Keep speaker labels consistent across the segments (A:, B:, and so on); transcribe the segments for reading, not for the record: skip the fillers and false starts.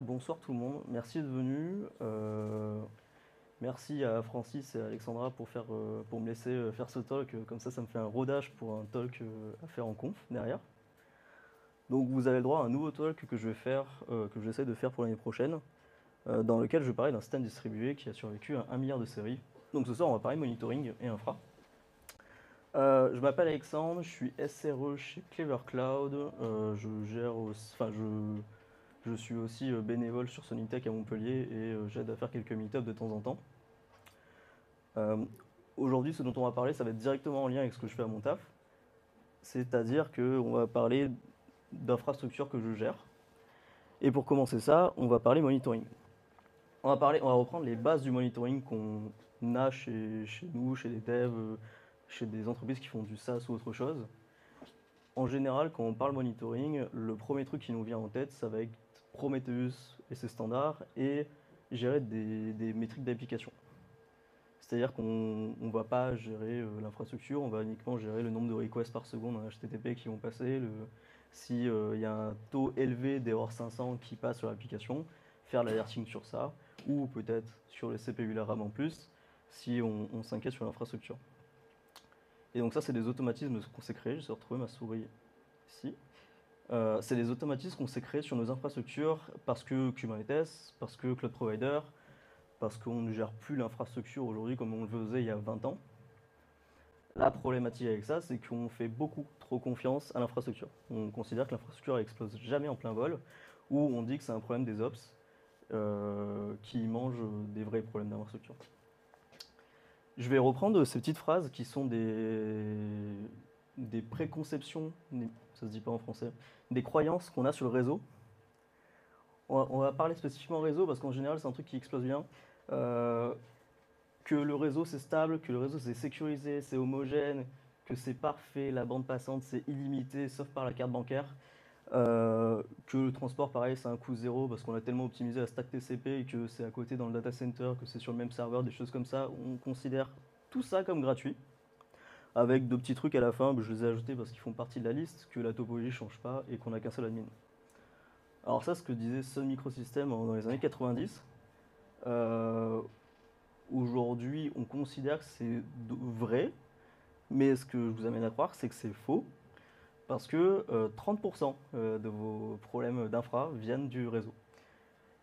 A: Bonsoir tout le monde, merci de venir. Merci à Francis et à Alexandra pour me laisser faire ce talk. Comme ça me fait un rodage pour un talk à faire en conf derrière. Donc vous avez le droit à un nouveau talk que je vais faire, que j'essaie de faire pour l'année prochaine, dans lequel je vais parler d'un système distribué qui a survécu à 1 milliard de séries. Donc ce soir on va parler monitoring et infra. Je m'appelle Alexandre, je suis SRE chez Clever Cloud. Je suis aussi bénévole sur Sonitech à Montpellier et j'aide à faire quelques meet-ups de temps en temps. Euh, Aujourd'hui, ce dont on va parler, ça va être directement en lien avec ce que je fais à mon taf. C'est-à-dire qu'on va parler d'infrastructures que je gère. Et pour commencer ça, on va parler monitoring. On va reprendre les bases du monitoring qu'on a chez nous, chez des devs, chez des entreprises qui font du SaaS ou autre chose. En général, quand on parle monitoring, le premier truc qui nous vient en tête, ça va être Prometheus et ses standards et gérer des métriques d'application. C'est-à-dire qu'on ne va pas gérer l'infrastructure, on va uniquement gérer le nombre de requests par seconde en HTTP qui vont passer, si y a un taux élevé d'erreur 500 qui passe sur l'application, faire l'alerting sur ça, ou peut-être sur le CPU, la RAM en plus, si on s'inquiète sur l'infrastructure. Et donc ça, c'est des automatismes qu'on s'est créés. J'essaie de retrouver ma souris ici. C'est des automatismes qu'on s'est créés sur nos infrastructures parce que Kubernetes, parce que Cloud Provider, parce qu'on ne gère plus l'infrastructure aujourd'hui comme on le faisait il y a 20 ans. La problématique avec ça, c'est qu'on fait beaucoup trop confiance à l'infrastructure. On considère que l'infrastructure explose jamais en plein vol, ou on dit que c'est un problème des ops qui mangent des vrais problèmes d'infrastructure. Je vais reprendre ces petites phrases qui sont des préconceptions, ça se dit pas en français, des croyances qu'on a sur le réseau. On va parler spécifiquement réseau parce qu'en général c'est un truc qui explose bien. Euh, que le réseau c'est stable, que le réseau c'est sécurisé, c'est homogène, que c'est parfait, la bande passante c'est illimité sauf par la carte bancaire. Que le transport pareil c'est un coût zéro parce qu'on a tellement optimisé la stack TCP et que c'est à côté dans le data center, que c'est sur le même serveur, des choses comme ça. On considère tout ça comme gratuit. Avec deux petits trucs à la fin, je les ai ajoutés parce qu'ils font partie de la liste, que la topologie change pas et qu'on a qu'un seul admin. Alors ça, ce que disait Sun Microsystem dans les années 90. Euh, Aujourd'hui, on considère que c'est vrai, mais ce que je vous amène à croire, c'est que c'est faux, parce que 30% de vos problèmes d'infra viennent du réseau.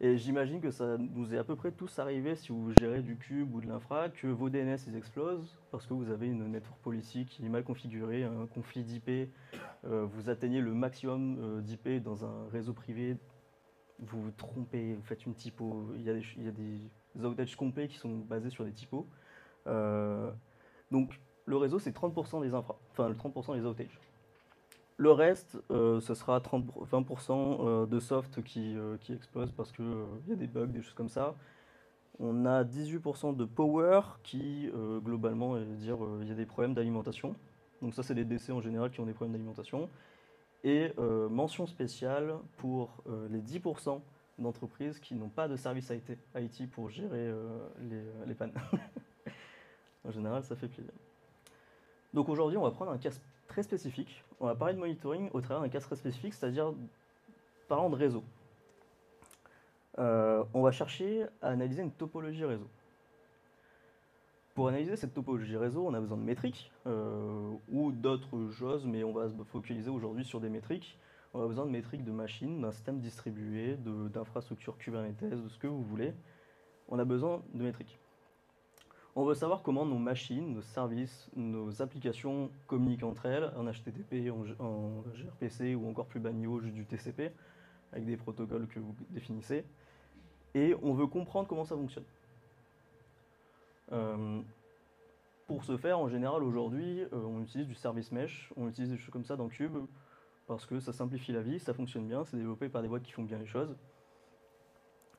A: Et j'imagine que ça nous est à peu près tous arrivé si vous gérez du cube ou de l'infra, que vos DNS ils explosent parce que vous avez une network policy qui est mal configurée, un conflit d'IP, vous atteignez le maximum d'IP dans un réseau privé, vous vous trompez, vous faites une typo, il y a des outages complets qui sont basés sur des typos. Euh, donc le réseau c'est 30% des infra, enfin le 30% des outages. Le reste, ce sera 20% de soft qui explose parce qu'il y a des bugs, des choses comme ça. On a 18% de power qui, globalement, il y a des problèmes d'alimentation. Donc ça, c'est les décès en général qui ont des problèmes d'alimentation. Et mention spéciale pour les 10% d'entreprises qui n'ont pas de service IT pour gérer les pannes. En général, ça fait plaisir. Donc aujourd'hui, on va prendre un cas très spécifique. On va parler de monitoring au travers d'un cas très spécifique, c'est-à-dire parlant de réseau. On va chercher à analyser une topologie réseau. Pour analyser cette topologie réseau, on a besoin de métriques ou d'autres choses, mais on va se focaliser aujourd'hui sur des métriques. On a besoin de métriques de machines, d'un système distribué, d'infrastructures Kubernetes, de ce que vous voulez. On a besoin de métriques. On veut savoir comment nos machines, nos services, nos applications communiquent entre elles en HTTP, en gRPC ou encore plus bas niveau, juste du TCP, avec des protocoles que vous définissez. Et on veut comprendre comment ça fonctionne. Euh, pour ce faire, en général, aujourd'hui, on utilise du service mesh, on utilise des choses comme ça dans Cube, parce que ça simplifie la vie, ça fonctionne bien, c'est développé par des boîtes qui font bien les choses.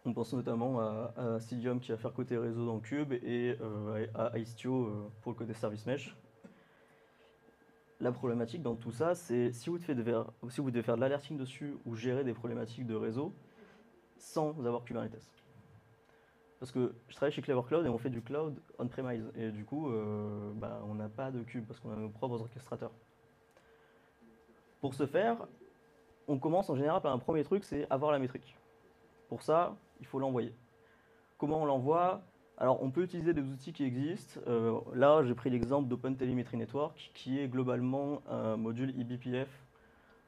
A: On pense notamment à Cilium qui va faire côté réseau dans Cube et à Istio pour le côté service mesh. La problématique dans tout ça, c'est si vous devez faire de l'alerting dessus ou gérer des problématiques de réseau sans avoir Kubernetes. Parce que je travaille chez Clever Cloud et on fait du cloud on-premise. Et du coup, on n'a pas de cube parce qu'on a nos propres orchestrateurs. Pour ce faire, on commence en général par un premier truc, c'est avoir la métrique. Pour ça, il faut l'envoyer. Comment on l'envoie? Alors, on peut utiliser des outils qui existent. Là, j'ai pris l'exemple d'OpenTelemetry Network, qui est globalement un module eBPF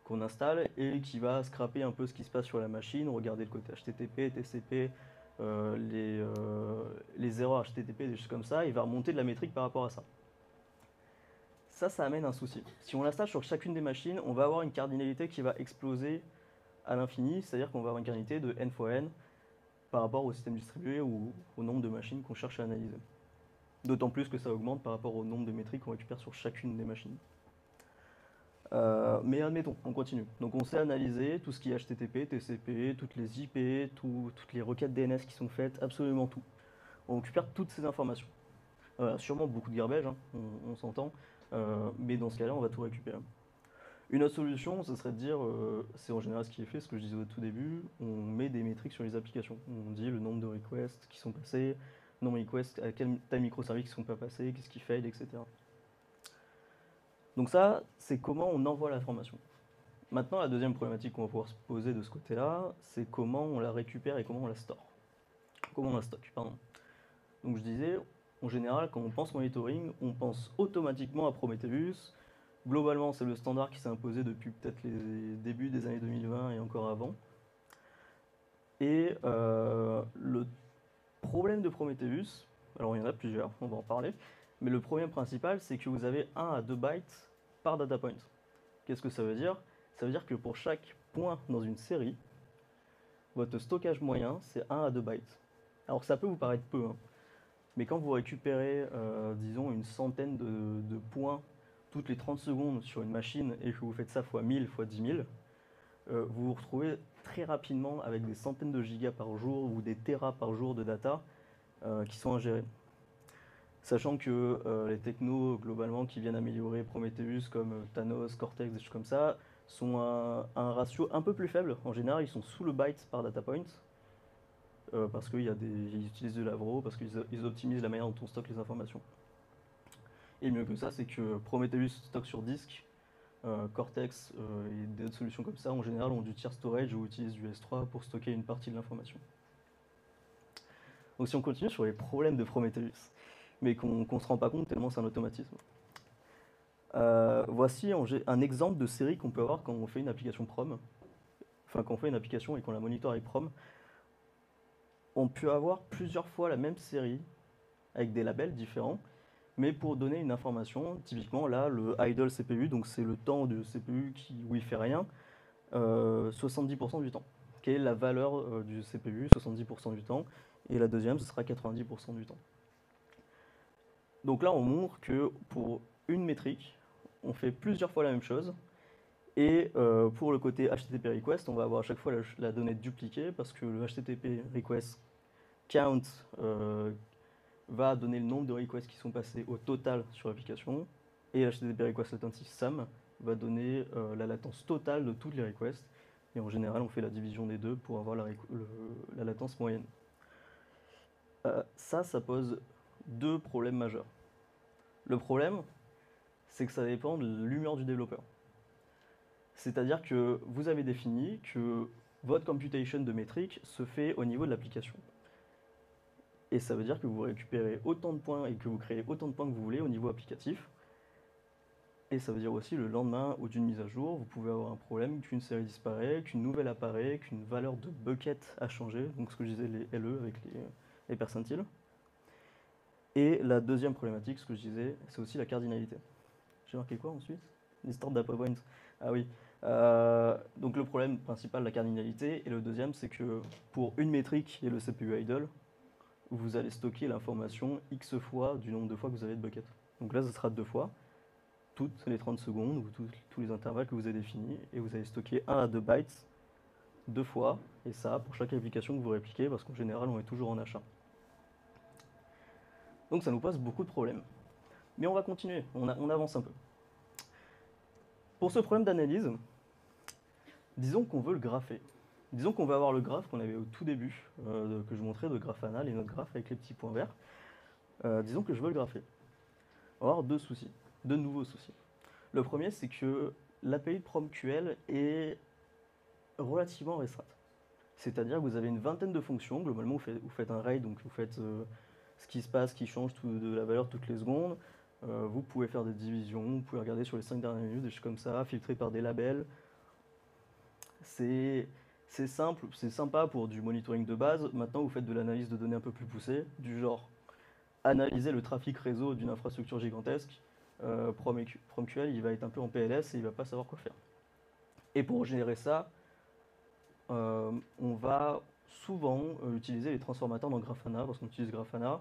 A: qu'on installe et qui va scraper un peu ce qui se passe sur la machine, regarder le côté HTTP, TCP, les erreurs HTTP, des choses comme ça, et va remonter de la métrique par rapport à ça. Ça amène un souci. Si on l'installe sur chacune des machines, on va avoir une cardinalité qui va exploser à l'infini, c'est-à-dire qu'on va avoir une cardinalité de n fois n par rapport au système distribué ou au nombre de machines qu'on cherche à analyser. D'autant plus que ça augmente par rapport au nombre de métriques qu'on récupère sur chacune des machines. Mais admettons, on continue. Donc on sait analyser tout ce qui est HTTP, TCP, toutes les IP, toutes les requêtes DNS qui sont faites, absolument tout. On récupère toutes ces informations. Sûrement beaucoup de garbage, hein, on s'entend, mais dans ce cas-là, on va tout récupérer. Une autre solution, ce serait de dire, c'est en général ce qui est fait, ce que je disais au tout début, on met des métriques sur les applications. On dit le nombre de requests qui sont passés, le nombre de requests, à quel time microservice qui ne sont pas passés, qu'est-ce qui fail, etc. Donc ça, c'est comment on envoie l'information. Maintenant, la deuxième problématique qu'on va pouvoir se poser de ce côté-là, c'est comment on la récupère et comment on la store. Comment on la stocke, pardon. Donc je disais, en général, quand on pense monitoring, on pense automatiquement à Prometheus. Globalement, c'est le standard qui s'est imposé depuis peut-être les débuts des années 2020 et encore avant. Et le problème de Prometheus, alors il y en a plusieurs, on va en parler, mais le problème principal, c'est que vous avez 1 à 2 bytes par data point. Qu'est-ce que ça veut dire? Ça veut dire que pour chaque point dans une série, votre stockage moyen, c'est 1 à 2 bytes. Alors ça peut vous paraître peu, hein, mais quand vous récupérez, disons, une centaine de points toutes les 30 secondes sur une machine et que vous faites ça fois 1000, fois 10 000, vous vous retrouvez très rapidement avec des centaines de gigas par jour ou des terras par jour de data qui sont ingérés. Sachant que les technos, globalement, qui viennent améliorer Prometheus, comme Thanos, Cortex, des choses comme ça, sont à un ratio un peu plus faible. En général, ils sont sous le byte par data point, parce qu'ils utilisent de l'Avro, parce qu'ils optimisent la manière dont on stocke les informations. Et mieux que ça, c'est que Prometheus stocke sur disque, Cortex et d'autres solutions comme ça, en général, ont du tier storage ou utilisent du S3 pour stocker une partie de l'information. Donc si on continue sur les problèmes de Prometheus, mais qu'on ne se rend pas compte tellement c'est un automatisme. Voici un exemple de série qu'on peut avoir quand on fait une application Prom, enfin quand on fait une application et qu'on la monitore avec Prom. On peut avoir plusieurs fois la même série avec des labels différents, mais pour donner une information, typiquement là, le idle CPU, donc c'est le temps du CPU où il fait rien, 70% du temps. Quelle est la valeur du CPU, 70% du temps, et la deuxième, ce sera 90% du temps. Donc là, on montre que pour une métrique, on fait plusieurs fois la même chose, et pour le côté HTTP request, on va avoir à chaque fois la donnée dupliquée, parce que le HTTP request count va donner le nombre de requests qui sont passés au total sur l'application, et HTTP request latency sum va donner la latence totale de toutes les requests, et en général on fait la division des deux pour avoir la latence moyenne. Ça pose deux problèmes majeurs. Le problème, c'est que ça dépend de l'humeur du développeur. C'est-à-dire que vous avez défini que votre computation de métrique se fait au niveau de l'application. Et ça veut dire que vous récupérez autant de points et que vous créez autant de points que vous voulez au niveau applicatif. Et ça veut dire aussi le lendemain ou d'une mise à jour, vous pouvez avoir un problème qu'une série disparaît, qu'une nouvelle apparaît, qu'une valeur de bucket a changé, donc ce que je disais les LE avec les percentiles. Et la deuxième problématique, ce que je disais, c'est aussi la cardinalité. J'ai marqué quoi ensuite? L'histoire data point. Ah oui. Donc le problème principal, la cardinalité, et le deuxième, c'est que pour une métrique et le CPU idle, vous allez stocker l'information X fois du nombre de fois que vous avez de bucket. Donc là, ce sera 2 fois, toutes les 30 secondes, ou tous les intervalles que vous avez définis, et vous allez stocker 1 à 2 bytes 2 fois, et ça pour chaque application que vous répliquez, parce qu'en général, on est toujours en achat. Donc ça nous pose beaucoup de problèmes. Mais on va continuer, on avance un peu. Pour ce problème d'analyse, disons qu'on veut le grapher. Disons qu'on veut avoir le graphe qu'on avait au tout début, que je montrais de Graphanal et notre graphe avec les petits points verts. Disons que je veux le grapher. On va avoir deux nouveaux soucis. Le premier, c'est que l'API de PromQL est relativement restreinte. C'est-à-dire que vous avez une vingtaine de fonctions. Globalement, vous faites un RAID, donc vous faites ce qui se passe, qui change de la valeur toutes les secondes. Vous pouvez faire des divisions, vous pouvez regarder sur les 5 dernières minutes, des choses comme ça, filtrer par des labels. C'est simple, c'est sympa pour du monitoring de base. Maintenant, vous faites de l'analyse de données un peu plus poussée, du genre analyser le trafic réseau d'une infrastructure gigantesque. PromQL, il va être un peu en PLS et il va pas savoir quoi faire. Et pour générer ça, on va souvent utiliser les transformateurs dans Grafana, parce qu'on utilise Grafana,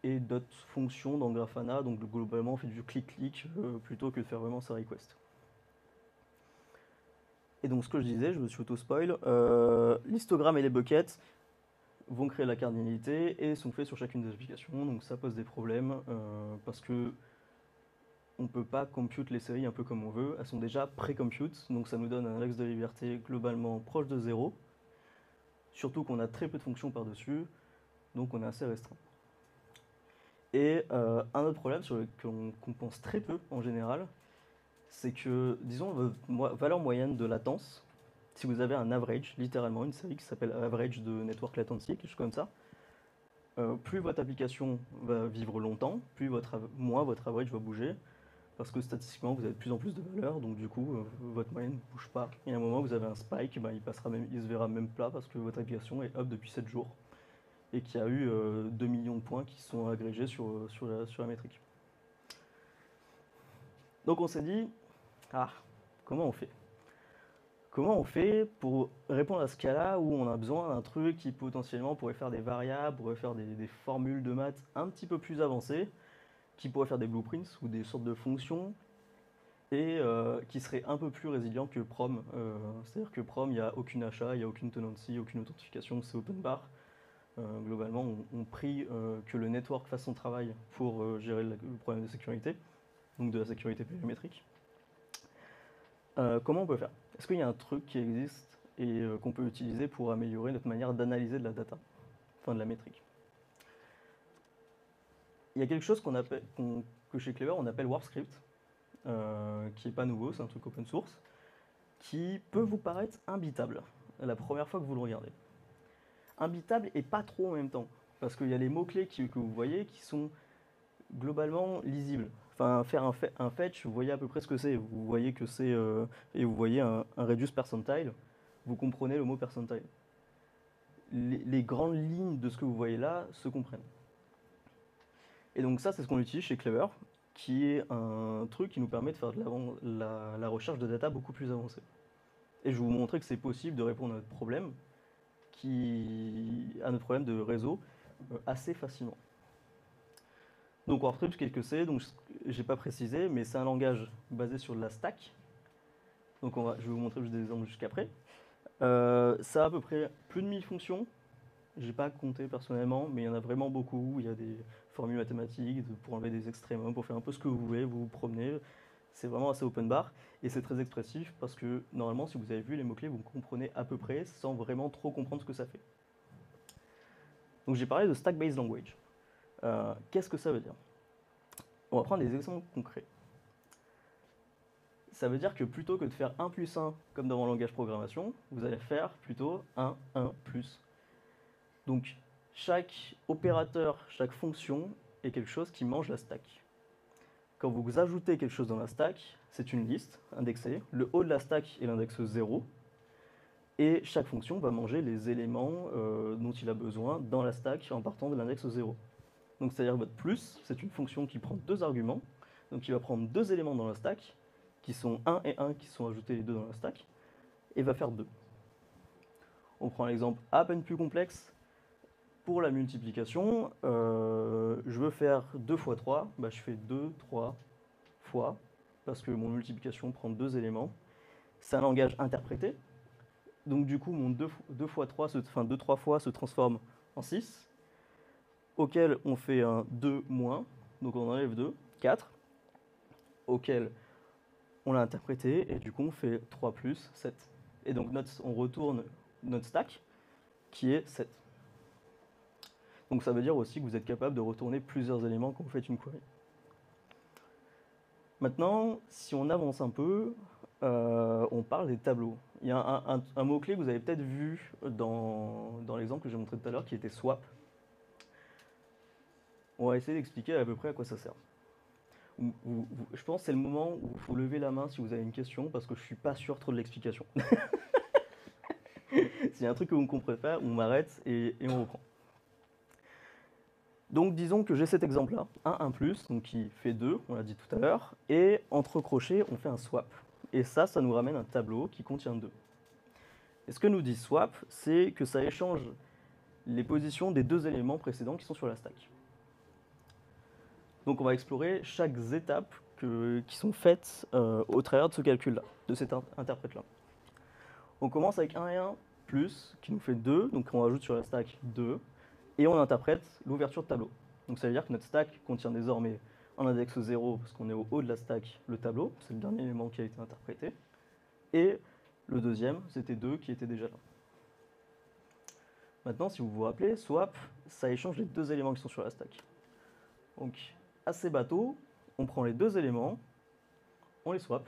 A: et d'autres fonctions dans Grafana, donc globalement on fait du clic-clic plutôt que de faire vraiment sa request. Et donc ce que je disais, je me suis auto-spoil, l'histogramme et les buckets vont créer la cardinalité et sont faits sur chacune des applications, donc ça pose des problèmes, parce que on ne peut pas compute les séries un peu comme on veut, elles sont déjà pré-compute, donc ça nous donne un axe de liberté globalement proche de 0, surtout qu'on a très peu de fonctions par-dessus, donc on est assez restreint. Et un autre problème sur lequel qu'on pense très peu en général, c'est que, disons, votre valeur moyenne de latence, si vous avez un average, littéralement une série qui s'appelle average de network latency, quelque chose comme ça, plus votre application va vivre longtemps, moins votre average va bouger, parce que statistiquement vous avez de plus en plus de valeurs, donc du coup votre moyenne ne bouge pas. Et à un moment où vous avez un spike, il se verra même plat parce que votre application est up depuis 7 jours et qu'il y a eu 2 millions de points qui sont agrégés sur la métrique. Donc on s'est dit, comment on fait? Comment on fait pour répondre à ce cas-là où on a besoin d'un truc qui potentiellement pourrait faire des variables, pourrait faire des formules de maths un petit peu plus avancées, qui pourrait faire des blueprints ou des sortes de fonctions et qui serait un peu plus résilient que Prom. C'est-à-dire que Prom, il n'y a aucune achat, il n'y a aucune tenancy, aucune authentification, c'est open bar. Globalement, on prie que le network fasse son travail pour gérer le problème de sécurité, donc de la sécurité périmétrique. Comment on peut faire? Est-ce qu'il y a un truc qui existe et qu'on peut utiliser pour améliorer notre manière d'analyser de la data, enfin de la métrique? Il y a quelque chose que chez Clever on appelle WarpScript, qui n'est pas nouveau, c'est un truc open source, qui peut vous paraître imbitable la première fois que vous le regardez. Imbitable et pas trop en même temps, parce qu'il y a les mots-clés que vous voyez qui sont globalement lisibles. Enfin, faire un fetch, vous voyez à peu près ce que c'est. Vous voyez que c'est et vous voyez un reduce percentile, vous comprenez le mot percentile. Les grandes lignes de ce que vous voyez là se comprennent. Et donc ça, c'est ce qu'on utilise chez Clever, qui est un truc qui nous permet de faire la recherche de data beaucoup plus avancée. Et je vais vous montrer que c'est possible de répondre à notre problème, notre problème de réseau assez facilement. Donc WarpScript, qu'est-ce que c'est? Donc j'ai pas précisé, mais c'est un langage basé sur de la stack. Donc je vais vous montrer juste des exemples jusqu'après. Ça a à peu près plus de 1000 fonctions. J'ai pas compté personnellement, mais il y en a vraiment beaucoup. Il y a des formules mathématiques pour enlever des extrémums, pour faire un peu ce que vous voulez, vous vous promenez. C'est vraiment assez open bar et c'est très expressif parce que normalement, si vous avez vu les mots-clés, vous comprenez à peu près sans vraiment trop comprendre ce que ça fait. Donc j'ai parlé de stack-based language. Qu'est-ce que ça veut dire? On va prendre des exemples concrets. Ça veut dire que plutôt que de faire 1 plus 1 comme dans mon langage programmation, vous allez faire plutôt 1 plus. Donc chaque opérateur, chaque fonction est quelque chose qui mange la stack. Quand vous ajoutez quelque chose dans la stack, c'est une liste indexée. Le haut de la stack est l'index 0. Et chaque fonction va manger les éléments dont il a besoin dans la stack en partant de l'index 0. Donc c'est-à-dire que votre plus, c'est une fonction qui prend 2 arguments. Donc il va prendre 2 éléments dans la stack, qui sont 1 et 1, qui sont ajoutés les deux dans la stack, et va faire 2. On prend l'exemple à peine plus complexe. Pour la multiplication, je veux faire 2 fois 3, je fais 2, 3 fois, parce que mon multiplication prend 2 éléments. C'est un langage interprété, donc du coup mon 2 fois 3, 2, 3 fois se transforme en 6, auquel on fait un 2 moins, donc on enlève 2, 4, auquel on l'a interprété, et du coup on fait 3 plus 7. Et donc on retourne notre stack, qui est 7. Donc ça veut dire aussi que vous êtes capable de retourner plusieurs éléments quand vous faites une query. Maintenant, si on avance un peu, on parle des tableaux. Il y a un mot-clé que vous avez peut-être vu dans l'exemple que j'ai montré tout à l'heure qui était swap. On va essayer d'expliquer à peu près à quoi ça sert. Je pense que c'est le moment où il faut lever la main si vous avez une question parce que je suis pas sûr trop de l'explication. S'il y a un truc que vous ne comprenez pas, on m'arrête et on reprend. Donc disons que j'ai cet exemple-là, 1 plus, donc qui fait 2, on l'a dit tout à l'heure, et entre crochets, on fait un swap. Et ça nous ramène un tableau qui contient 2. Et ce que nous dit swap, c'est que ça échange les positions des 2 éléments précédents qui sont sur la stack. Donc on va explorer chaque étape qui sont faites au travers de ce calcul-là, de cet interprète-là. On commence avec 1 et 1 plus, qui nous fait 2, donc on rajoute sur la stack 2, et on interprète l'ouverture de tableau. Donc ça veut dire que notre stack contient désormais en index 0, parce qu'on est au haut de la stack, le tableau, c'est le dernier élément qui a été interprété, et le deuxième, c'était 2 qui était déjà là. Maintenant, si vous vous rappelez, swap, ça échange les 2 éléments qui sont sur la stack. Donc, assez bateau, on prend les 2 éléments, on les swap.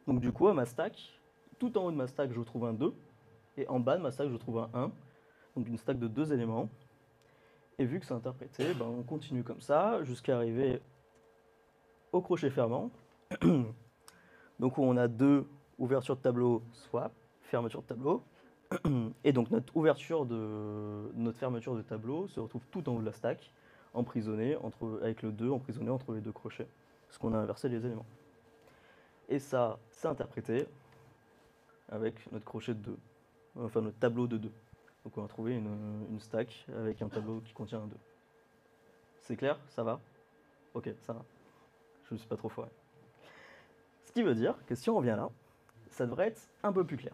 A: Donc du coup, à ma stack, tout en haut de ma stack, je trouve un 2, et en bas de ma stack, je trouve un 1, donc une stack de 2 éléments. Et vu que c'est interprété, ben on continue comme ça jusqu'à arriver au crochet fermant. Donc où on a 2 ouvertures de tableau, swap, fermeture de tableau. Et donc notre fermeture de tableau se retrouve tout en haut de la stack, emprisonnée avec le 2 emprisonné entre les 2 crochets, parce qu'on a inversé les éléments. Et ça, c'est interprété avec notre crochet de 2, enfin notre tableau de 2. Donc on va trouver une stack avec un tableau qui contient un 2. C'est clair? Ça va? Ok, ça va. Je ne suis pas trop foiré. Ce qui veut dire que si on revient là, ça devrait être un peu plus clair.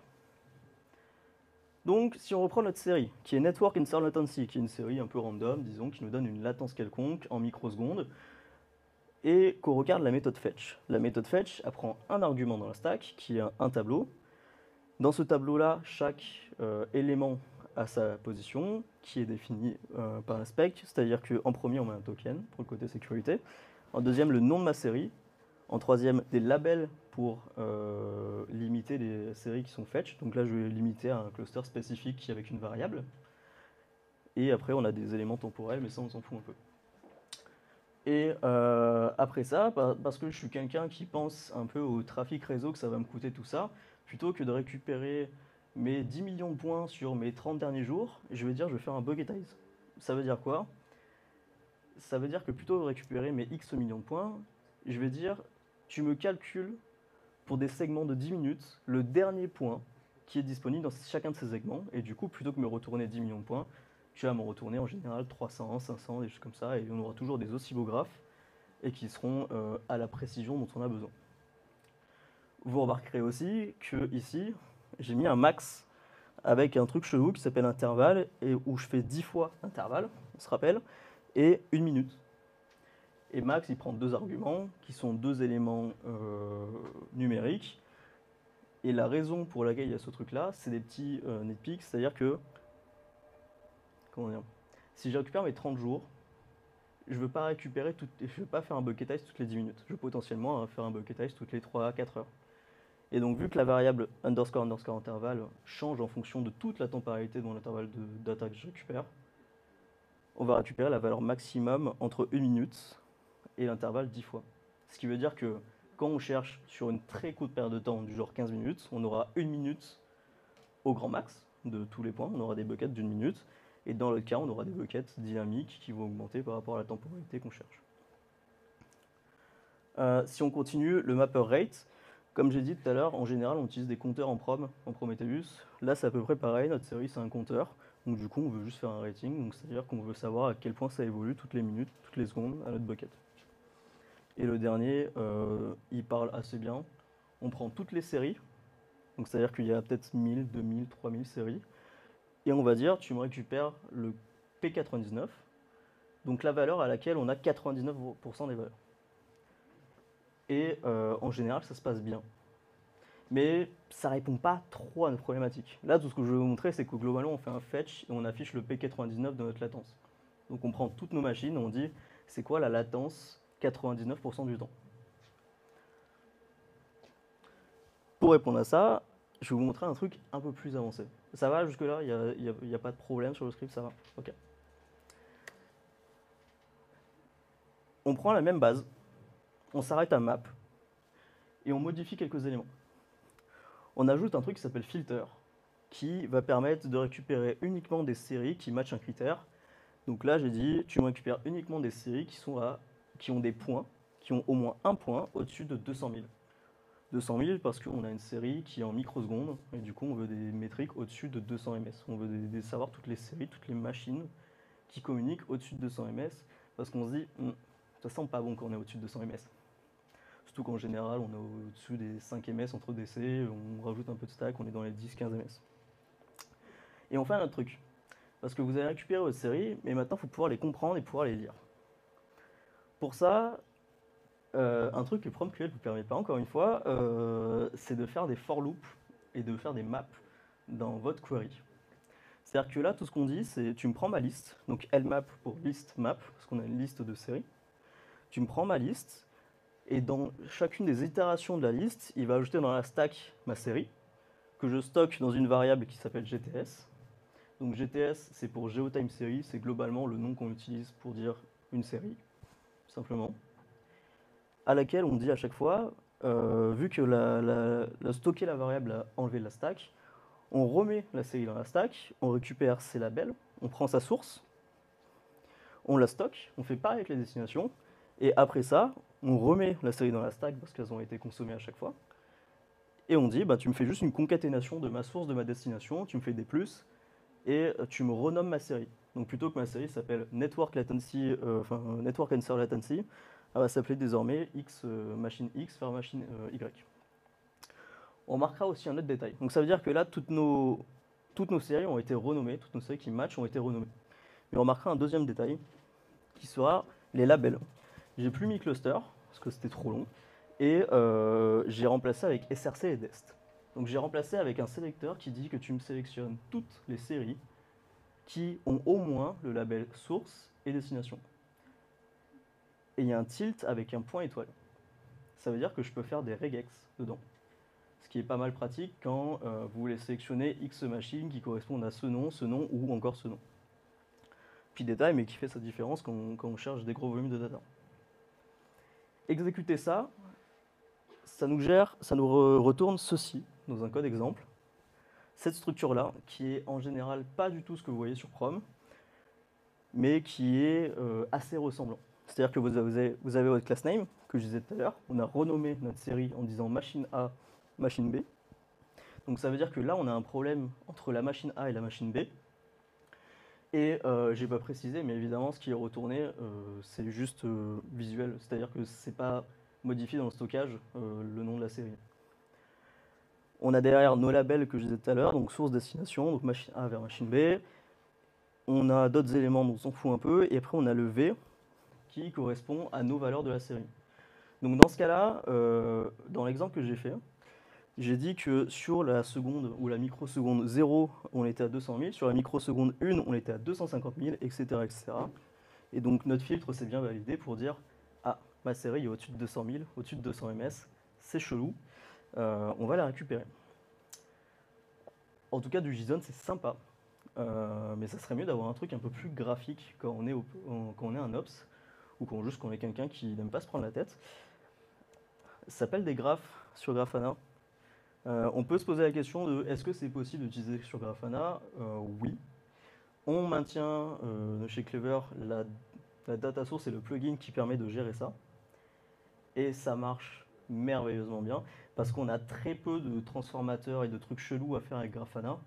A: Donc si on reprend notre série, qui est Network Insert Latency, qui est une série un peu random, disons, qui nous donne une latence quelconque en microsecondes, et qu'on regarde la méthode fetch. La méthode fetch apprend un argument dans la stack, qui est un tableau. Dans ce tableau-là, chaque élément a sa position, qui est définie par un spec, c'est-à-dire qu'en premier, on met un token pour le côté sécurité. En deuxième, le nom de ma série. En troisième, des labels pour limiter les séries qui sont fetch. Donc là, je vais limiter à un cluster spécifique avec une variable. Et après, on a des éléments temporels, mais ça, on s'en fout un peu. Et après ça, parce que je suis quelqu'un qui pense un peu au trafic réseau, que ça va me coûter tout ça, plutôt que de récupérer mes 10 millions de points sur mes 30 derniers jours, je vais faire un bucketize. Ça veut dire quoi? Ça veut dire que plutôt que de récupérer mes X millions de points, je vais dire, tu me calcules pour des segments de 10 minutes le dernier point qui est disponible dans chacun de ces segments, et du coup, plutôt que de me retourner 10 millions de points, tu vas me retourner en général 300, 500, des choses comme ça, et on aura toujours des oscillographes, et qui seront à la précision dont on a besoin. Vous remarquerez aussi que ici, j'ai mis un max avec un truc chelou qui s'appelle intervalle, et où je fais 10 fois intervalle, on se rappelle, et 1 minute. Et max, il prend 2 arguments, qui sont 2 éléments numériques. Et la raison pour laquelle il y a ce truc-là, c'est des petits nitpicks, c'est-à-dire que, comment dire, si je récupère mes 30 jours, je ne veux pas faire un bucketize toutes les 10 minutes. Je veux potentiellement faire un bucketize toutes les 3 à 4 heures. Et donc, vu que la variable underscore intervalle change en fonction de toute la temporalité de mon intervalle de data que je récupère, on va récupérer la valeur maximum entre 1 minute et l'intervalle 10 fois. Ce qui veut dire que quand on cherche sur une très courte période de temps, du genre 15 minutes, on aura 1 minute au grand max de tous les points, on aura des buckets d'1 minute, et dans l'autre cas, on aura des buckets dynamiques qui vont augmenter par rapport à la temporalité qu'on cherche. Si on continue, le mapper rate, comme j'ai dit tout à l'heure, en général, on utilise des compteurs en Prometheus. Là, c'est à peu près pareil, notre série, c'est un compteur. Donc du coup, on veut juste faire un rating, donc c'est-à-dire qu'on veut savoir à quel point ça évolue toutes les minutes, toutes les secondes à notre bucket. Et le dernier, il parle assez bien. On prend toutes les séries, donc c'est-à-dire qu'il y a peut-être 1000, 2000, 3000 séries, et on va dire, tu me récupères le P99, donc la valeur à laquelle on a 99% des valeurs. Et en général, ça se passe bien. Mais ça ne répond pas trop à notre problématique. Là, tout ce que je vais vous montrer, c'est que globalement, on fait un fetch et on affiche le P99 de notre latence. Donc on prend toutes nos machines et on dit, c'est quoi la latence 99% du temps? Pour répondre à ça, je vais vous montrer un truc un peu plus avancé. Ça va jusque-là? Il y a pas de problème sur le script, ça va? Ok. On prend la même base, on s'arrête à map, et on modifie quelques éléments. On ajoute un truc qui s'appelle filter, qui va permettre de récupérer uniquement des séries qui matchent un critère. Donc là, j'ai dit, tu me récupères uniquement des séries qui ont des points, qui ont au moins un point au-dessus de 200 000. 200 000 parce qu'on a une série qui est en microsecondes, et du coup, on veut des métriques au-dessus de 200 ms. On veut savoir toutes les séries, toutes les machines qui communiquent au-dessus de 200 ms, parce qu'on se dit, ça sent pas bon quand on est au-dessus de 200 ms. Surtout qu'en général, on est au-dessus des 5 ms entre DC, on rajoute un peu de stack, on est dans les 10-15 ms. Et on fait un autre truc. Parce que vous avez récupéré votre série, mais maintenant, il faut pouvoir les comprendre et pouvoir les lire. Pour ça, un truc que PromQL ne vous permet pas, encore une fois, c'est de faire des for loops et de faire des maps dans votre query. C'est-à-dire que là, tout ce qu'on dit, c'est tu me prends ma liste, donc lmap pour list map, parce qu'on a une liste de séries. Tu me prends ma liste, et dans chacune des itérations de la liste, il va ajouter dans la stack ma série, que je stocke dans une variable qui s'appelle GTS. Donc GTS, c'est pour GeoTimeSeries, c'est globalement le nom qu'on utilise pour dire une série, simplement, à laquelle on dit à chaque fois, vu que stocker la variable a enlevé la stack, on remet la série dans la stack, on récupère ses labels, on prend sa source, on la stocke, on fait pareil avec les destinations, et après ça, on remet la série dans la stack parce qu'elles ont été consommées à chaque fois, et on dit, bah, tu me fais juste une concaténation de ma source, de ma destination, tu me fais des plus, et tu me renommes ma série. Donc plutôt que ma série s'appelle Network Latency, Network Answer Latency, elle va s'appeler désormais machine X vers machine Y. On marquera aussi un autre détail. Donc ça veut dire que là, toutes nos séries ont été renommées, toutes nos séries qui matchent ont été renommées. Mais on remarquera un deuxième détail, qui sera les labels. J'ai plus mis cluster, parce que c'était trop long, et j'ai remplacé avec src et dest. Donc j'ai remplacé avec un sélecteur qui dit que tu me sélectionnes toutes les séries qui ont au moins le label source et destination. Et il y a un tilt avec un point étoile. Ça veut dire que je peux faire des regex dedans. Ce qui est pas mal pratique quand vous voulez sélectionner X machines qui correspondent à ce nom ou encore ce nom. Petit détail, mais qui fait sa différence quand on cherche des gros volumes de data. Exécuter ça, ça nous retourne ceci dans un code exemple. Cette structure-là, qui est en général pas du tout ce que vous voyez sur Prom, mais qui est assez ressemblant. C'est-à-dire que vous avez votre class name, que je disais tout à l'heure, on a renommé notre série en disant machine A, machine B. Donc ça veut dire que là, on a un problème entre la machine A et la machine B. Et j'ai pas précisé, mais évidemment, ce qui est retourné, c'est juste visuel. C'est-à-dire que c'est pas modifié dans le stockage le nom de la série. On a derrière nos labels que je disais tout à l'heure, donc source, destination, donc machine A vers machine B. On a d'autres éléments dont on s'en fout un peu, et après on a le V qui correspond à nos valeurs de la série. Donc dans ce cas-là, dans l'exemple que j'ai fait, j'ai dit que sur la seconde ou la microseconde 0, on était à 200 000, sur la microseconde 1, on était à 250 000, etc. etc. Et donc notre filtre s'est bien validé pour dire « Ah, ma série est au-dessus de 200 000, au-dessus de 200 ms, c'est chelou, on va la récupérer. » En tout cas, du JSON, c'est sympa, mais ça serait mieux d'avoir un truc un peu plus graphique quand on est un ops, ou quand on est quelqu'un qui n'aime pas se prendre la tête. Ça s'appelle des graphes sur Grafana. On peut se poser la question de est-ce que c'est possible d'utiliser sur Grafana? Oui. On maintient chez Clever la data source et le plugin qui permet de gérer ça. Et ça marche merveilleusement bien parce qu'on a très peu de transformateurs et de trucs chelous à faire avec Grafana.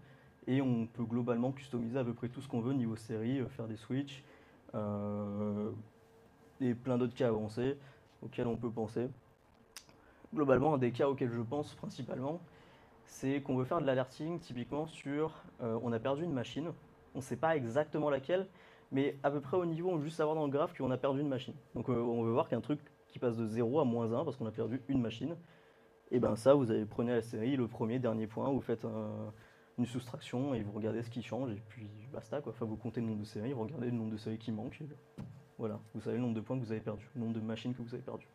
A: Et on peut globalement customiser à peu près tout ce qu'on veut niveau série, faire des switches et plein d'autres cas avancés auxquels on peut penser. Globalement, un des cas auxquels je pense principalement, c'est qu'on veut faire de l'alerting typiquement sur on a perdu une machine, on ne sait pas exactement laquelle, mais à peu près au niveau, on veut juste savoir dans le graphe qu'on a perdu une machine. Donc on veut voir qu'un truc qui passe de 0 à -1 parce qu'on a perdu une machine. Et bien ça, prenez la série, le premier, dernier point, vous faites une soustraction et vous regardez ce qui change et puis basta quoi. Enfin, vous comptez le nombre de séries, vous regardez le nombre de séries qui manquent. Et voilà, vous savez le nombre de points que vous avez perdu, le nombre de machines que vous avez perdu.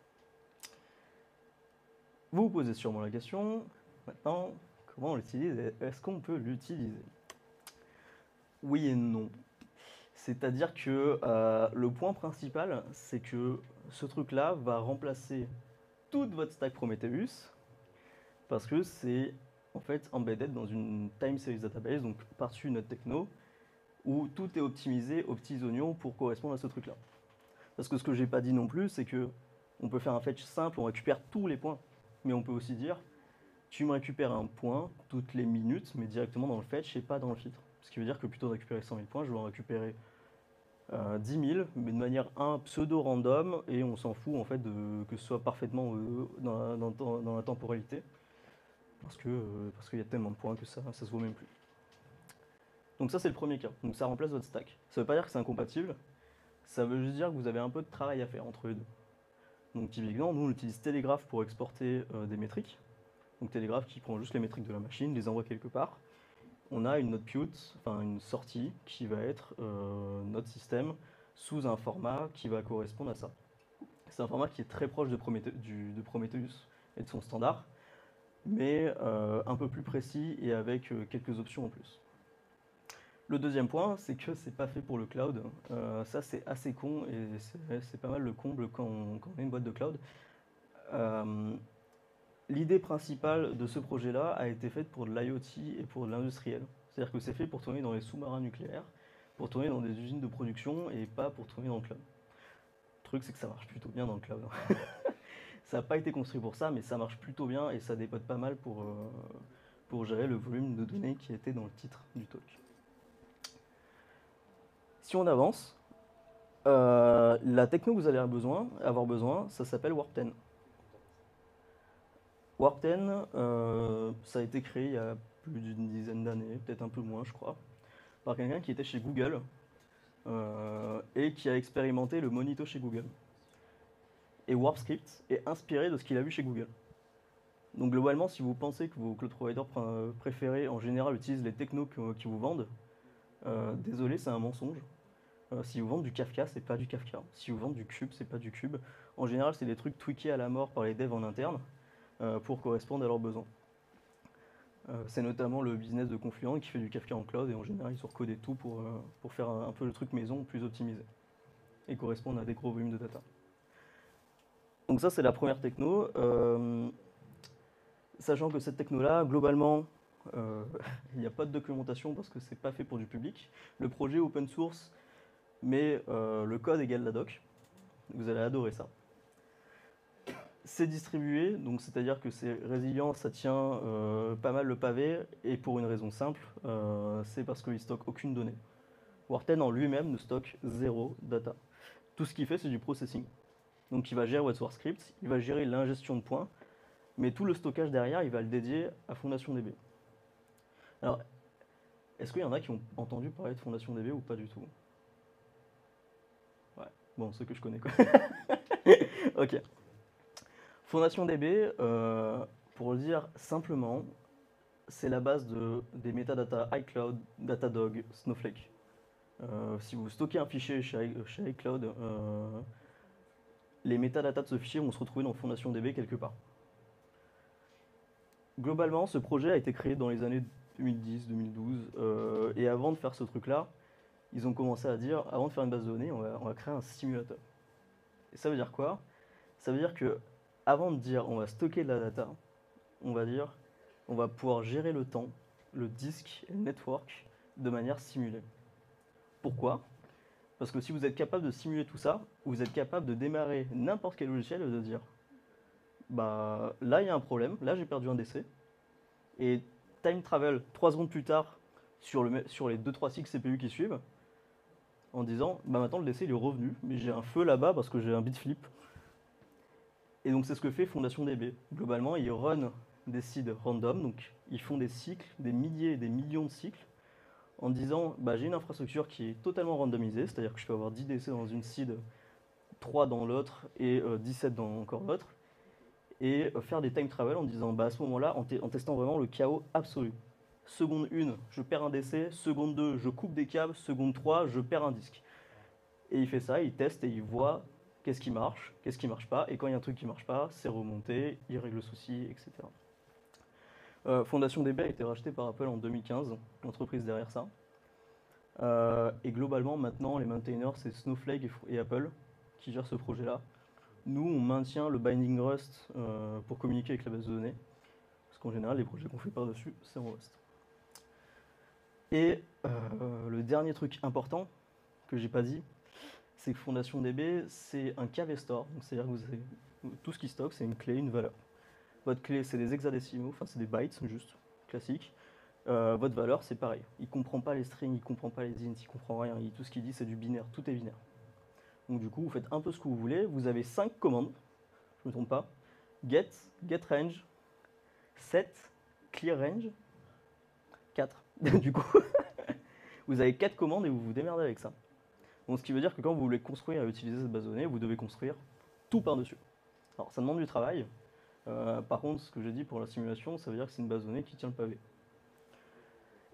A: Vous vous posez sûrement la question, maintenant, comment on l'utilise et est-ce qu'on peut l'utiliser? Oui et non. C'est-à-dire que le point principal, c'est que ce truc-là va remplacer toute votre stack Prometheus parce que c'est en fait embedded dans une time series database, donc par-dessus notre techno, où tout est optimisé aux petits oignons pour correspondre à ce truc-là. Parce que ce que j'ai pas dit non plus, c'est que on peut faire un fetch simple, on récupère tous les points. Mais on peut aussi dire, tu me récupères un point toutes les minutes, mais directement dans le fetch et pas dans le filtre. Ce qui veut dire que plutôt de récupérer 100 000 points, je vais en récupérer 10 000, mais de manière pseudo-random, et on s'en fout en fait que ce soit parfaitement dans la temporalité, parce qu'il y a tellement de points que ça se vaut même plus. Donc ça c'est le premier cas, donc ça remplace votre stack. Ça veut pas dire que c'est incompatible, ça veut juste dire que vous avez un peu de travail à faire entre les deux. Donc typiquement, nous on utilise Telegraph pour exporter des métriques. Donc Telegraph qui prend juste les métriques de la machine, les envoie quelque part. On a une node-put, enfin une sortie, qui va être notre système sous un format qui va correspondre à ça. C'est un format qui est très proche de Prometheus et de son standard, mais un peu plus précis et avec quelques options en plus. Le deuxième point, c'est que c'est pas fait pour le cloud. Ça, c'est assez con et c'est pas mal le comble quand on est une boîte de cloud. L'idée principale de ce projet-là a été faite pour de l'IoT et pour de l'industriel. C'est-à-dire que c'est fait pour tourner dans les sous-marins nucléaires, pour tourner dans des usines de production et pas pour tourner dans le cloud. Le truc, c'est que ça marche plutôt bien dans le cloud. Ça n'a pas été construit pour ça, mais ça marche plutôt bien et ça dépote pas mal pour gérer le volume de données qui était dans le titre du talk. Si on avance, la techno que vous allez avoir besoin, ça s'appelle Warp 10. Warp 10, ça a été créé il y a plus d'une dizaine d'années, peut-être un peu moins je crois, par quelqu'un qui était chez Google et qui a expérimenté le Monito chez Google. Et WarpScript est inspiré de ce qu'il a vu chez Google. Donc globalement, si vous pensez que vos cloud providers préférés en général utilisent les technos qui vous vendent, désolé, c'est un mensonge. Si vous vendent du Kafka, c'est pas du Kafka. Si vous vendent du Cube, c'est pas du Cube. En général, c'est des trucs tweakés à la mort par les devs en interne pour correspondre à leurs besoins. C'est notamment le business de Confluent qui fait du Kafka en cloud et en général, ils ont recodé tout pour faire un peu le truc maison plus optimisé et correspondre à des gros volumes de data. Donc ça, c'est la première techno. Sachant que cette techno-là, globalement, il n'y a pas de documentation parce que c'est pas fait pour du public. Le projet open source, mais le code égale la doc. Vous allez adorer ça. C'est distribué, donc c'est-à-dire que c'est résilient, ça tient pas mal le pavé, et pour une raison simple, c'est parce qu'il ne stocke aucune donnée. Warp 10 en lui-même ne stocke zéro data. Tout ce qu'il fait, c'est du processing. Donc il va gérer votre source script, il va gérer l'ingestion de points, mais tout le stockage derrière, il va le dédier à FondationDB. Alors, est-ce qu'il y en a qui ont entendu parler de FondationDB ou pas du tout? Ouais, bon, ceux que je connais quoi. Ok. FondationDB, pour le dire simplement, c'est la base des métadatas iCloud, Datadog, Snowflake. Si vous stockez un fichier chez iCloud, les métadatas de ce fichier vont se retrouver dans FondationDB quelque part. Globalement, ce projet a été créé dans les années 2010-2012, et avant de faire ce truc-là, ils ont commencé à dire, avant de faire une base de données, on va créer un simulateur. Et ça veut dire quoi? Ça veut dire que avant de dire on va stocker de la data, on va dire on va pouvoir gérer le temps, le disque et le network de manière simulée. Pourquoi? Parce que si vous êtes capable de simuler tout ça, vous êtes capable de démarrer n'importe quel logiciel et de dire bah là il y a un problème, là j'ai perdu un DC, et time travel 3 secondes plus tard sur les 2-3 cycles CPU qui suivent, en disant bah maintenant le DC il est revenu, mais j'ai un feu là-bas parce que j'ai un bit flip. Et donc c'est ce que fait FondationDB. Globalement, ils run des seeds random, donc ils font des cycles, des milliers et des millions de cycles, en disant bah, j'ai une infrastructure qui est totalement randomisée, c'est-à-dire que je peux avoir 10 DC dans une seed, 3 dans l'autre et 17 dans encore l'autre, et faire des time travel en disant bah, à ce moment-là, en testant vraiment le chaos absolu. Seconde 1, je perds un DC, seconde 2, je coupe des câbles, seconde 3, je perds un disque. Et il fait ça, il teste et il voit qu'est-ce qui marche pas, et quand il y a un truc qui marche pas, c'est remonté, il règle le souci, etc. FondationDB a été racheté par Apple en 2015, l'entreprise derrière ça. Et globalement, maintenant, les maintainers, c'est Snowflake et Apple qui gèrent ce projet-là. Nous, on maintient le binding Rust pour communiquer avec la base de données. Parce qu'en général, les projets qu'on fait par-dessus, c'est en Rust. Et le dernier truc important que j'ai pas dit, c'est que FondationDB, c'est un KV store. C'est-à-dire que vous avez tout ce qui stocke, c'est une clé, une valeur. Votre clé, c'est des hexadécimaux, enfin c'est des bytes, juste, classique. Votre valeur, c'est pareil. Il ne comprend pas les strings, il ne comprend pas les ints, il ne comprend rien. Tout ce qu'il dit, c'est du binaire, tout est binaire. Donc du coup, vous faites un peu ce que vous voulez. Vous avez 5 commandes, je ne me trompe pas. Get, getRange, set, clearRange, 4. Du coup, vous avez 4 commandes et vous vous démerdez avec ça. Donc ce qui veut dire que quand vous voulez construire et utiliser cette base de données, vous devez construire tout par-dessus. Alors ça demande du travail. Par contre, ce que j'ai dit pour la simulation, ça veut dire que c'est une base de données qui tient le pavé.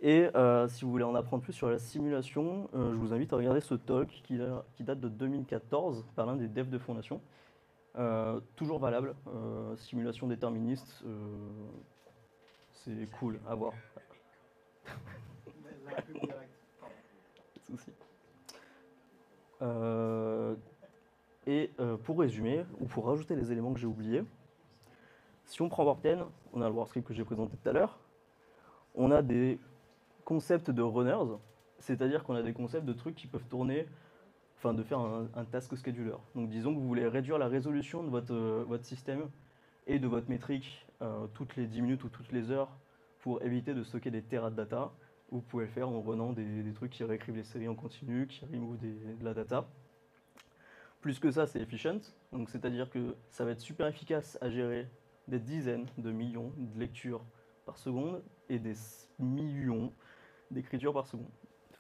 A: Et si vous voulez en apprendre plus sur la simulation, je vous invite à regarder ce talk qui date de 2014 par l'un des devs de Fondation. Toujours valable, simulation déterministe, c'est cool à voir. Pas de souci. Pour résumer, ou pour rajouter les éléments que j'ai oubliés, si on prend Warp 10, on a le WarpScript que j'ai présenté tout à l'heure, on a des concepts de runners, c'est-à-dire qu'on a des concepts de trucs qui peuvent tourner, enfin de faire un task scheduler. Donc disons que vous voulez réduire la résolution de votre système et de votre métrique toutes les 10 minutes ou toutes les heures pour éviter de stocker des terras de data. Vous pouvez le faire en runnant des trucs qui réécrivent les séries en continu, qui remove de la data. Plus que ça, c'est efficient, donc c'est-à-dire que ça va être super efficace à gérer des dizaines de millions de lectures par seconde et des millions d'écritures par seconde.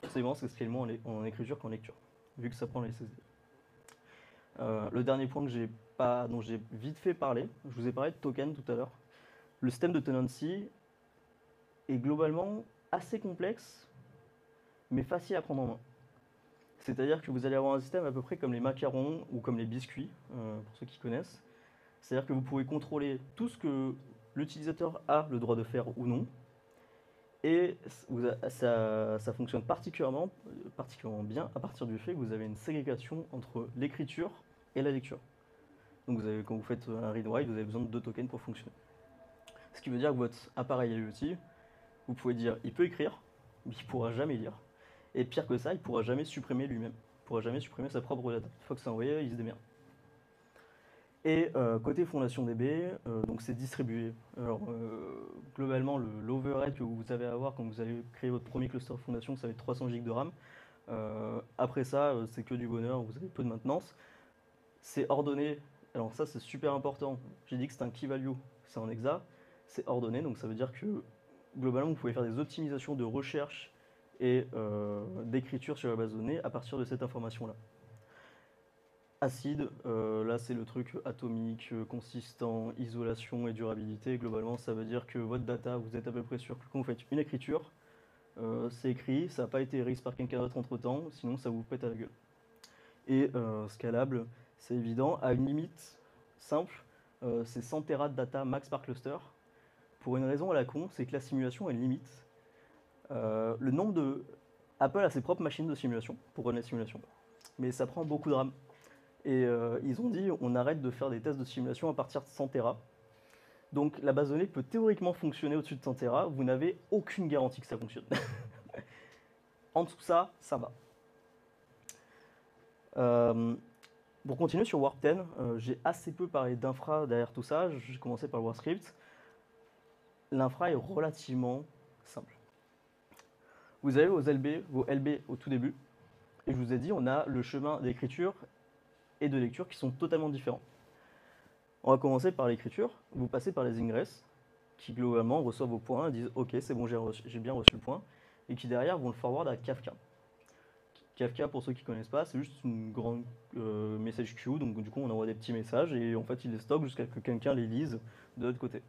A: Forcément, c'est scalement en écriture qu'en lecture, vu que ça prend les SSD. Le dernier point dont j'ai vite fait parler, je vous ai parlé de token tout à l'heure. Le système de tenancy est globalement assez complexe, mais facile à prendre en main. C'est-à-dire que vous allez avoir un système à peu près comme les macarons ou comme les biscuits, pour ceux qui connaissent. C'est-à-dire que vous pouvez contrôler tout ce que l'utilisateur a le droit de faire ou non. Et ça fonctionne particulièrement bien à partir du fait que vous avez une ségrégation entre l'écriture et la lecture. Donc quand vous faites un read-write, vous avez besoin de 2 tokens pour fonctionner. Ce qui veut dire que votre appareil IoT, vous pouvez dire il peut écrire, mais il ne pourra jamais lire. Et pire que ça, il ne pourra jamais supprimer lui-même. Il ne pourra jamais supprimer sa propre data. Une fois que c'est envoyé, il se démerde. Et côté FondationDB, donc c'est distribué. Alors globalement, l'overhead que vous avez à avoir quand vous allez créer votre premier cluster Fondation, ça va être 300 Go de RAM. Après ça, c'est que du bonheur, vous avez peu de maintenance. C'est ordonné. Alors ça, c'est super important. J'ai dit que c'est un key value, c'est en hexa. C'est ordonné, donc ça veut dire que globalement, vous pouvez faire des optimisations de recherche et d'écriture sur la base de données à partir de cette information-là. Acide, là c'est le truc atomique, consistant, isolation et durabilité. Globalement, ça veut dire que votre data, vous êtes à peu près sûr que quand vous faites une écriture, c'est écrit, ça n'a pas été erased par quelqu'un d'autre entre temps, sinon ça vous pète à la gueule. Et scalable, c'est évident, à une limite simple, c'est 100 Tera de data max par cluster. Pour une raison à la con, c'est que la simulation a une limite. Le nombre de. Apple a ses propres machines de simulation pour run la simulation, mais ça prend beaucoup de RAM. Et ils ont dit on arrête de faire des tests de simulation à partir de 100 Tera. Donc la base de données peut théoriquement fonctionner au-dessus de 100 Tera, vous n'avez aucune garantie que ça fonctionne. En dessous de ça, ça va. Pour continuer sur Warp 10, j'ai assez peu parlé d'infra derrière tout ça, j'ai commencé par le WarpScript. L'infra est relativement simple. Vous avez vos LB au tout début, et je vous ai dit on a le chemin d'écriture et de lecture qui sont totalement différents. On va commencer par l'écriture. Vous passez par les ingress, qui globalement reçoivent vos points et disent ok c'est bon j'ai bien reçu le point, et qui derrière vont le forward à Kafka. Kafka, pour ceux qui ne connaissent pas, c'est juste une grande message queue, donc du coup on envoie des petits messages et en fait il les stocke jusqu'à ce que quelqu'un les lise de l'autre côté.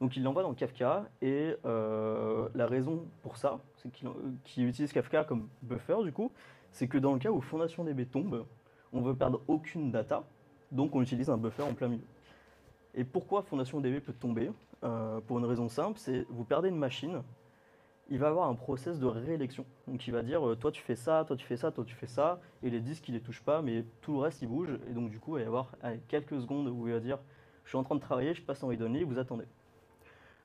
A: Donc il l'envoie dans Kafka et la raison pour ça, c'est qu'il utilise Kafka comme buffer du coup, c'est que dans le cas où FondationDB tombe, on veut perdre aucune data, donc on utilise un buffer en plein milieu. Et pourquoi FondationDB peut tomber? Pour une raison simple, c'est vous perdez une machine, il va avoir un process de réélection. Donc il va dire toi tu fais ça, toi tu fais ça, toi tu fais ça, et les disques il les touche pas, mais tout le reste il bouge, et donc du coup il va y avoir quelques secondes où il va dire je suis en train de travailler, je passe en read only, vous attendez.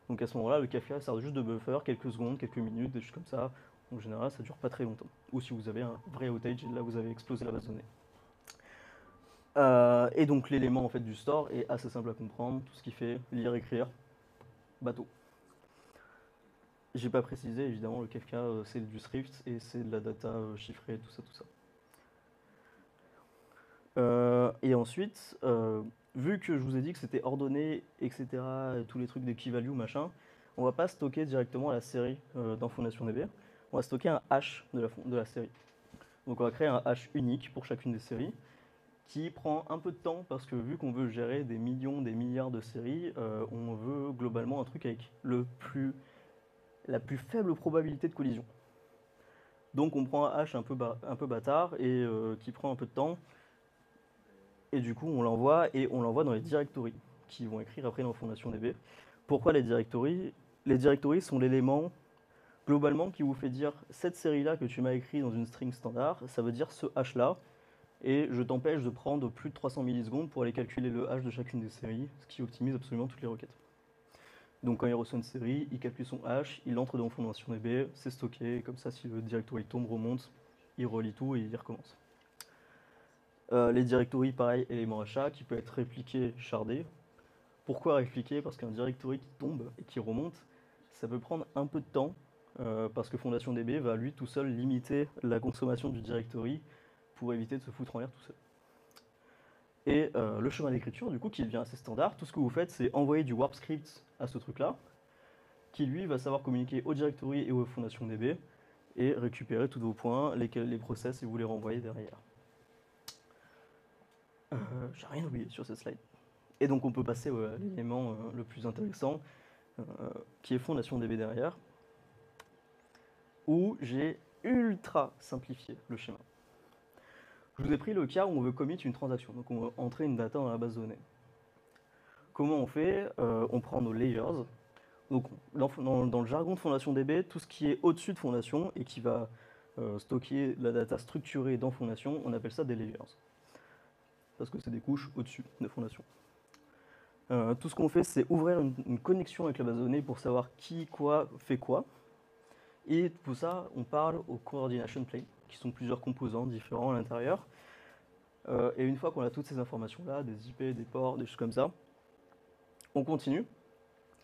A: Donc à ce moment-là, le Kafka sert juste de buffer, quelques secondes, quelques minutes, des choses comme ça. En général, ça dure pas très longtemps. Ou si vous avez un vrai outage, là vous avez explosé la base de données. Et donc l'élément en fait du store est assez simple à comprendre, tout ce qui fait lire, écrire, bateau. J'ai pas précisé, évidemment, le Kafka c'est du Swift et c'est de la data chiffrée, tout ça, tout ça. Et ensuite, vu que je vous ai dit que c'était ordonné, etc., tous les trucs de key value, machin, on va pas stocker directement la série dans FondationDB. On va stocker un hash de la série. Donc on va créer un hash unique pour chacune des séries qui prend un peu de temps parce que vu qu'on veut gérer des millions, des milliards de séries, on veut globalement un truc avec la plus faible probabilité de collision. Donc on prend un hash un peu bâtard et qui prend un peu de temps. Et du coup, on l'envoie dans les directories qui vont écrire après dans FondationDB. Pourquoi les directories? Les directories sont l'élément globalement qui vous fait dire cette série-là que tu m'as écrit dans une string standard, ça veut dire ce hash-là, et je t'empêche de prendre plus de 300 millisecondes pour aller calculer le hash de chacune des séries, ce qui optimise absolument toutes les requêtes. Donc quand il reçoit une série, il calcule son hash, il entre dans FondationDB, c'est stocké, et comme ça si le directory tombe, remonte, il relie tout et il recommence. Les directories, pareil, élément achat, qui peut être répliqué, shardé. Pourquoi répliquer? Parce qu'un directory qui tombe et qui remonte, ça peut prendre un peu de temps, parce que FondationDB va lui tout seul limiter la consommation du directory pour éviter de se foutre en l'air tout seul. Et le chemin d'écriture, du coup, qui devient assez standard, tout ce que vous faites, c'est envoyer du warp script à ce truc-là, qui lui va savoir communiquer au directory et aux FondationDB, et récupérer tous vos points, les process, et vous les renvoyer derrière. J'ai rien oublié sur cette slide. Et donc on peut passer à l'élément le plus intéressant, qui est FondationDB derrière, où j'ai ultra simplifié le schéma. Je vous ai pris le cas où on veut commit une transaction, donc on veut entrer une data dans la base de données. Comment on fait? On prend nos layers. Donc dans le jargon de FondationDB, tout ce qui est au-dessus de Fondation et qui va stocker la data structurée dans Fondation, on appelle ça des layers. Parce que c'est des couches au-dessus de Fondation. Tout ce qu'on fait, c'est ouvrir une connexion avec la base de données pour savoir qui, quoi, fait quoi. Et pour ça, on parle au coordination plane, qui sont plusieurs composants différents à l'intérieur. Et une fois qu'on a toutes ces informations-là, des IP, des ports, des choses comme ça, on continue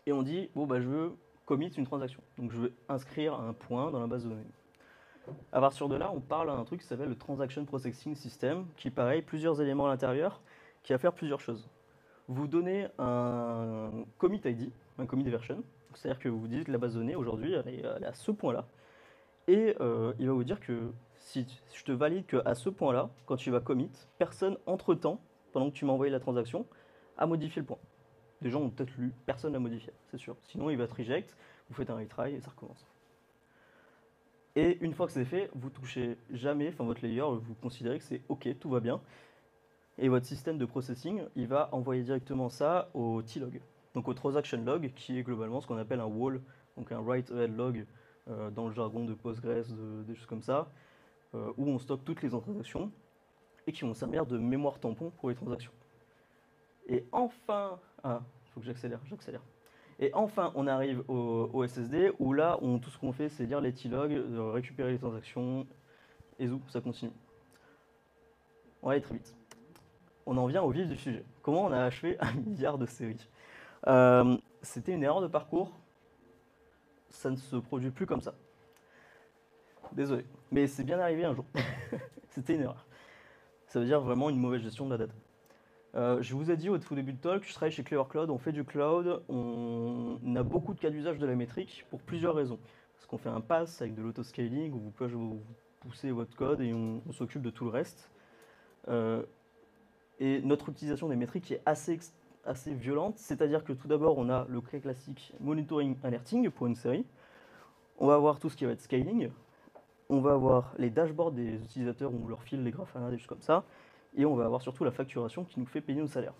A: et on dit, bon, bah, je veux commit une transaction. Donc je veux inscrire un point dans la base de données. À partir de là, on parle à un truc qui s'appelle le Transaction Processing System, qui pareil, plusieurs éléments à l'intérieur, qui va faire plusieurs choses. Vous donnez un commit ID, un commit version, c'est-à-dire que vous dites que la base de données aujourd'hui elle est à ce point-là, et il va vous dire que si je te valide qu'à ce point-là, quand tu vas commit, personne entre-temps, pendant que tu m'as envoyé la transaction, a modifié le point. Des gens ont peut-être lu, personne l'a modifié, c'est sûr. Sinon il va te reject, vous faites un retry et ça recommence. Et une fois que c'est fait, vous touchez jamais, enfin votre layer, vous considérez que c'est OK, tout va bien. Et votre système de processing, il va envoyer directement ça au T-log, donc au transaction log, qui est globalement ce qu'on appelle un wall, donc un write-ahead log dans le jargon de Postgres, des choses comme ça, où on stocke toutes les transactions et qui vont servir de mémoire tampon pour les transactions. Et enfin, il faut que j'accélère. Et enfin, on arrive au SSD où là, tout ce qu'on fait, c'est lire les T-logs, récupérer les transactions, et ça continue. On va aller très vite. On en vient au vif du sujet. Comment on a achevé 1 milliard de séries? C'était une erreur de parcours. Ça ne se produit plus comme ça. Désolé. Mais c'est bien arrivé un jour. C'était une erreur. Ça veut dire vraiment une mauvaise gestion de la data. Je vous ai dit au tout début de talk, je travaille chez Clever Cloud, on fait du cloud, on a beaucoup de cas d'usage de la métrique pour plusieurs raisons. Parce qu'on fait un pass avec de l'autoscaling où vous poussez votre code et on s'occupe de tout le reste. Et notre utilisation des métriques est assez violente, c'est-à-dire que tout d'abord on a le classique monitoring alerting pour une série, on va avoir tout ce qui va être scaling, on va avoir les dashboards des utilisateurs où on leur file les graphes, des choses comme ça, et on va avoir surtout la facturation qui nous fait payer nos salaires.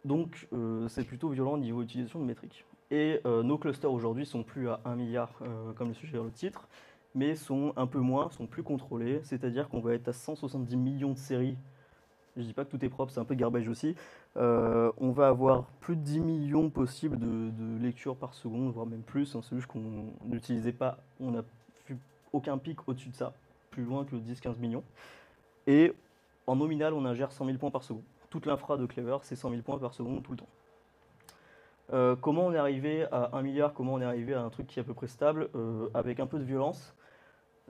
A: Donc c'est plutôt violent au niveau utilisation de métriques. Et nos clusters aujourd'hui sont plus à 1 milliard, comme le sujet dans le titre, mais sont un peu moins, sont plus contrôlés, c'est-à-dire qu'on va être à 170 millions de séries. Je dis pas que tout est propre, c'est un peu garbage aussi. On va avoir plus de 10 millions possibles de lectures par seconde, voire même plus. C'est juste qu'on n'utilisait pas, on n'a vu aucun pic au-dessus de ça, plus loin que 10-15 millions. Et en nominal, on ingère 100 000 points par seconde. Toute l'infra de Clever, c'est 100 000 points par seconde tout le temps. Comment on est arrivé à 1 milliard, comment on est arrivé à un truc qui est à peu près stable, avec un peu de violence.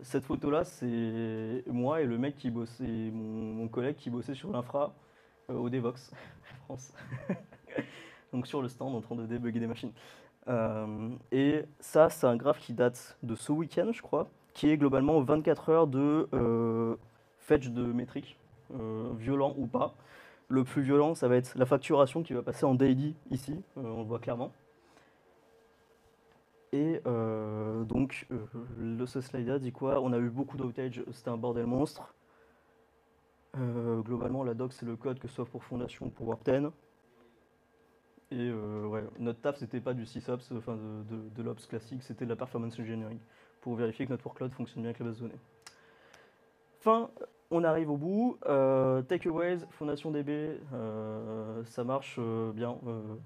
A: Cette photo-là, c'est moi et le mec qui bossait, mon collègue qui bossait sur l'infra au Devox, France. Donc sur le stand en train de débugger des machines. Et ça, c'est un graphe qui date de ce week-end, je crois, qui est globalement 24 heures de fetch de métriques, violent ou pas. Le plus violent, ça va être la facturation qui va passer en daily ici, on le voit clairement. Et donc, ce slide-là dit quoi? On a eu beaucoup d'outages, c'était un bordel monstre. Globalement, la doc, c'est le code que ce soit pour Fondation ou pour Warp 10. Et ouais, notre taf, c'était pas du sysops, enfin de l'ops classique, c'était de la performance engineering pour vérifier que notre workload fonctionne bien avec la base de données. Enfin, on arrive au bout. Takeaways, Fondation DB, ça marche bien.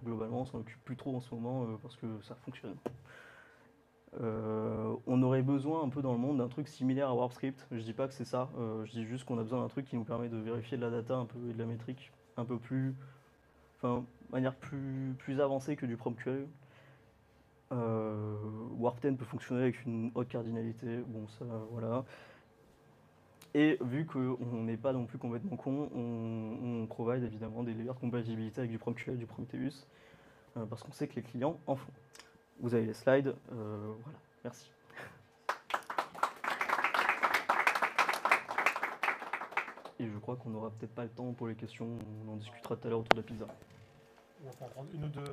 A: Globalement, on s'en occupe plus trop en ce moment parce que ça fonctionne. On aurait besoin un peu dans le monde d'un truc similaire à WarpScript. Je dis pas que c'est ça, je dis juste qu'on a besoin d'un truc qui nous permet de vérifier de la data un peu et de la métrique un peu plus, enfin, de manière plus avancée que du PromQL. Warp 10 peut fonctionner avec une haute cardinalité, bon ça voilà. Et vu qu'on n'est pas non plus complètement con, on provide évidemment des layers de compatibilité avec du PromQL, du Prometheus, parce qu'on sait que les clients en font. Vous avez les slides, voilà, merci. Et je crois qu'on n'aura peut-être pas le temps pour les questions, on en discutera tout à l'heure autour de la pizza.
B: On va en prendre une ou deux.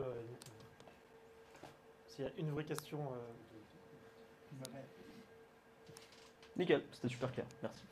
B: S'il y a une vraie question.
A: Nickel, c'était super clair, merci.